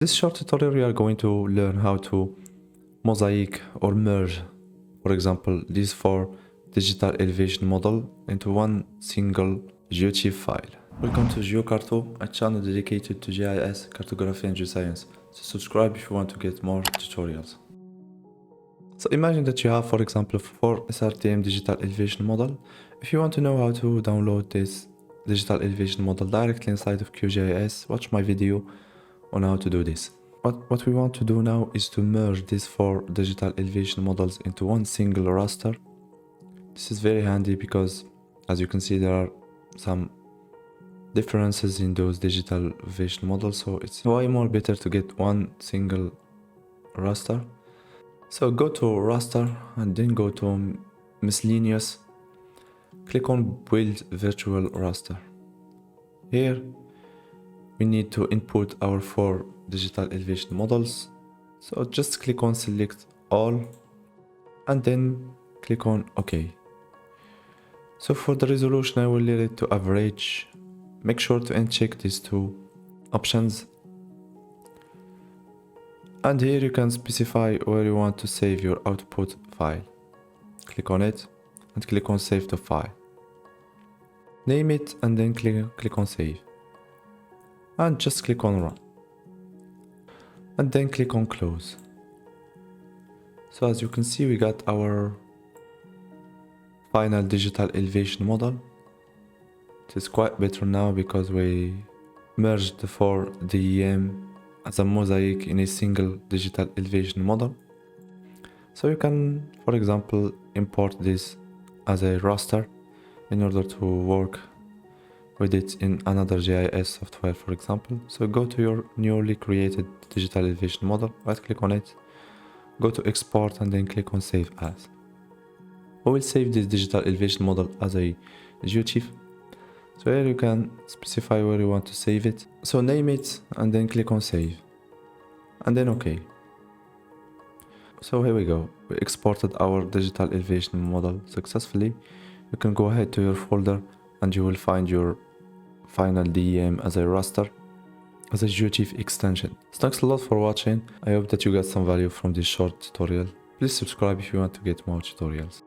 This short tutorial we are going to learn how to mosaic or merge, for example, these four digital elevation model into one single GeoTiff file. Welcome to GeoCarto, a channel dedicated to GIS, cartography and geoscience. So subscribe if you want to get more tutorials. So imagine that you have, for example, four SRTM digital elevation model. If you want to know how to download this digital elevation model directly inside of QGIS, watch my video on how to do this. What we want to do now is to merge these four digital elevation models into one single raster. This is very handy because, as you can see, there are some differences in those digital elevation models, so it's way more better to get one single raster. So go to raster and then go to miscellaneous. Click on build virtual raster. Here we need to input our four digital elevation models. So just click on select all and then click on OK. So for the resolution I will let it to average. Make sure to uncheck these two options. And here you can specify where you want to save your output file. Click on it and click on save the file. Name it and then click on save. And just click on run. And then click on close. So as you can see, we got our final digital elevation model. It is quite better now because we merged the four DEM as a mosaic in a single digital elevation model. So you can, for example, import this as a raster in order to work with it in another GIS software, for example. So go to your newly created digital elevation model, right click on it, go to export and then click on save as. We will save this digital elevation model as a GeoTiff. So here you can specify where you want to save it. So name it and then click on save and then OK. So here we go. We exported our digital elevation model successfully. You can go ahead to your folder and you will find your final DEM as a raster, as a GeoTiff extension. So thanks a lot for watching. I hope that you got some value from this short tutorial. Please subscribe if you want to get more tutorials.